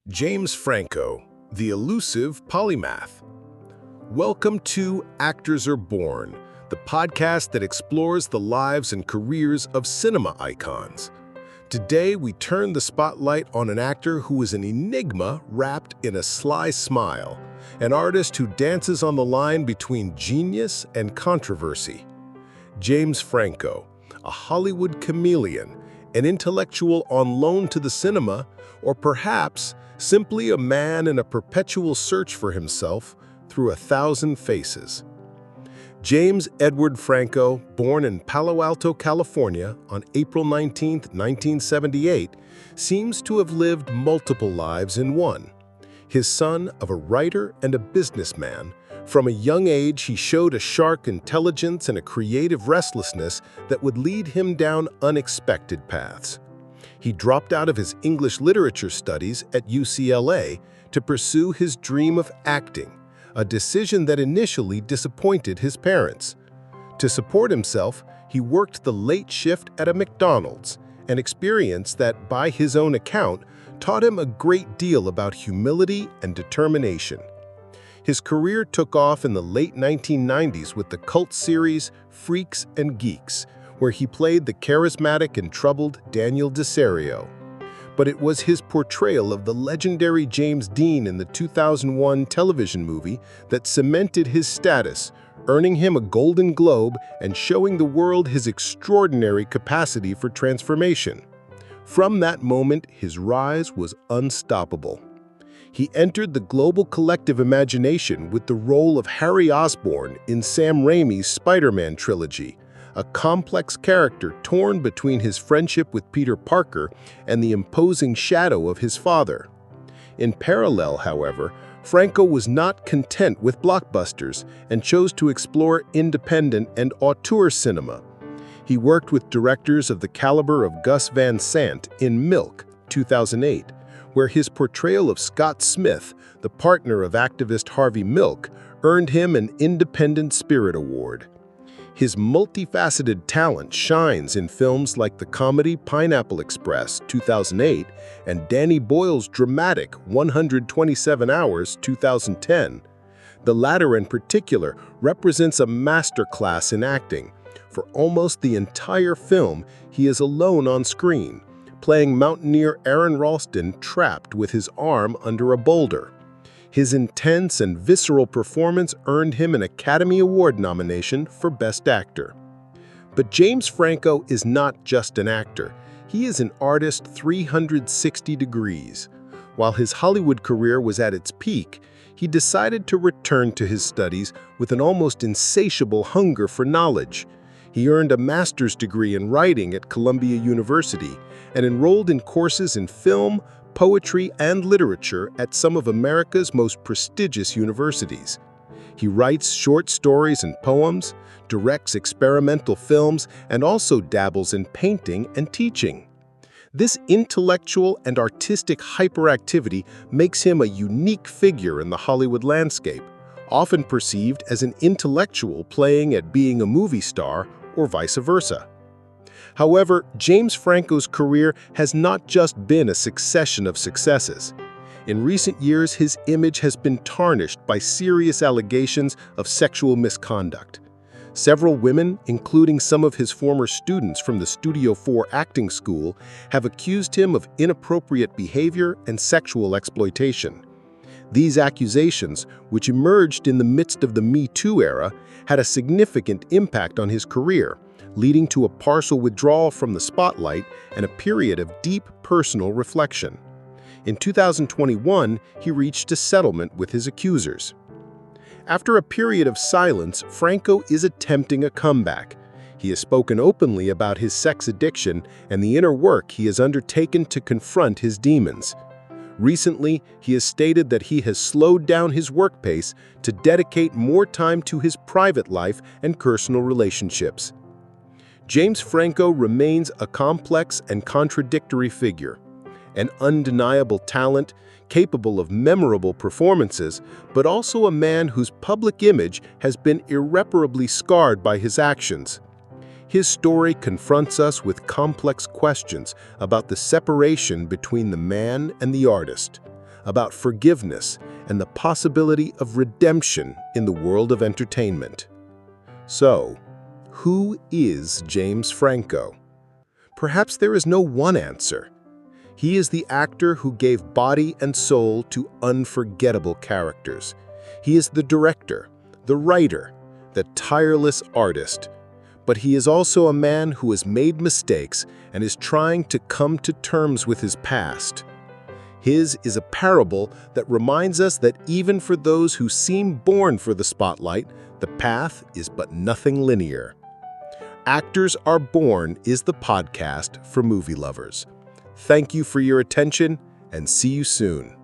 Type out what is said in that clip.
James Franco, the elusive polymath. Welcome to Actors Are Born, the podcast that explores the lives and careers of cinema icons. Today, we turn the spotlight on an actor who is an enigma wrapped in a sly smile, an artist who dances on the line between genius and controversy. James Franco, a Hollywood chameleon, an intellectual on loan to the cinema, or perhaps simply a man in a perpetual search for himself through 1,000 faces. James Edward Franco, born in Palo Alto, California on April 19, 1978, seems to have lived multiple lives in one. His son of a writer and a businessman, from a young age he showed a sharp intelligence and a creative restlessness that would lead him down unexpected paths. He dropped out of his English literature studies at UCLA to pursue his dream of acting, a decision that initially disappointed his parents. To support himself, he worked the late shift at a McDonald's, an experience that, by his own account, taught him a great deal about humility and determination. His career took off in the late 1990s with the cult series Freaks and Geeks, where he played the charismatic and troubled Daniel Desario. But it was his portrayal of the legendary James Dean in the 2001 television movie that cemented his status, earning him a Golden Globe and showing the world his extraordinary capacity for transformation. From that moment, his rise was unstoppable. He entered the global collective imagination with the role of Harry Osborn in Sam Raimi's Spider-Man trilogy, a complex character torn between his friendship with Peter Parker and the imposing shadow of his father. In parallel, however, Franco was not content with blockbusters and chose to explore independent and auteur cinema. He worked with directors of the caliber of Gus Van Sant in Milk, 2008, where his portrayal of Scott Smith, the partner of activist Harvey Milk, earned him an Independent Spirit Award. His multifaceted talent shines in films like the comedy Pineapple Express, 2008, and Danny Boyle's dramatic 127 Hours, 2010. The latter in particular represents a masterclass in acting. For almost the entire film, he is alone on screen, playing mountaineer Aaron Ralston trapped with his arm under a boulder. His intense and visceral performance earned him an Academy Award nomination for Best Actor. But James Franco is not just an actor. He is an artist 360 degrees. While his Hollywood career was at its peak, he decided to return to his studies with an almost insatiable hunger for knowledge. He earned a master's degree in writing at Columbia University and enrolled in courses in film, poetry, and literature at some of America's most prestigious universities. He writes short stories and poems, directs experimental films, and also dabbles in painting and teaching. This intellectual and artistic hyperactivity makes him a unique figure in the Hollywood landscape, often perceived as an intellectual playing at being a movie star or vice versa. However, James Franco's career has not just been a succession of successes. In recent years, his image has been tarnished by serious allegations of sexual misconduct. Several women, including some of his former students from the Studio 4 acting school, have accused him of inappropriate behavior and sexual exploitation. These accusations, which emerged in the midst of the Me Too era, had a significant impact on his career, leading to a partial withdrawal from the spotlight and a period of deep personal reflection. In 2021, he reached a settlement with his accusers. After a period of silence, Franco is attempting a comeback. He has spoken openly about his sex addiction and the inner work he has undertaken to confront his demons. Recently, he has stated that he has slowed down his work pace to dedicate more time to his private life and personal relationships. James Franco remains a complex and contradictory figure, an undeniable talent, capable of memorable performances, but also a man whose public image has been irreparably scarred by his actions. His story confronts us with complex questions about the separation between the man and the artist, about forgiveness and the possibility of redemption in the world of entertainment. So, who is James Franco? Perhaps there is no one answer. He is the actor who gave body and soul to unforgettable characters. He is the director, the writer, the tireless artist. But he is also a man who has made mistakes and is trying to come to terms with his past. His is a parable that reminds us that even for those who seem born for the spotlight, the path is but nothing linear. Actors Are Born is the podcast for movie lovers. Thank you for your attention, and see you soon.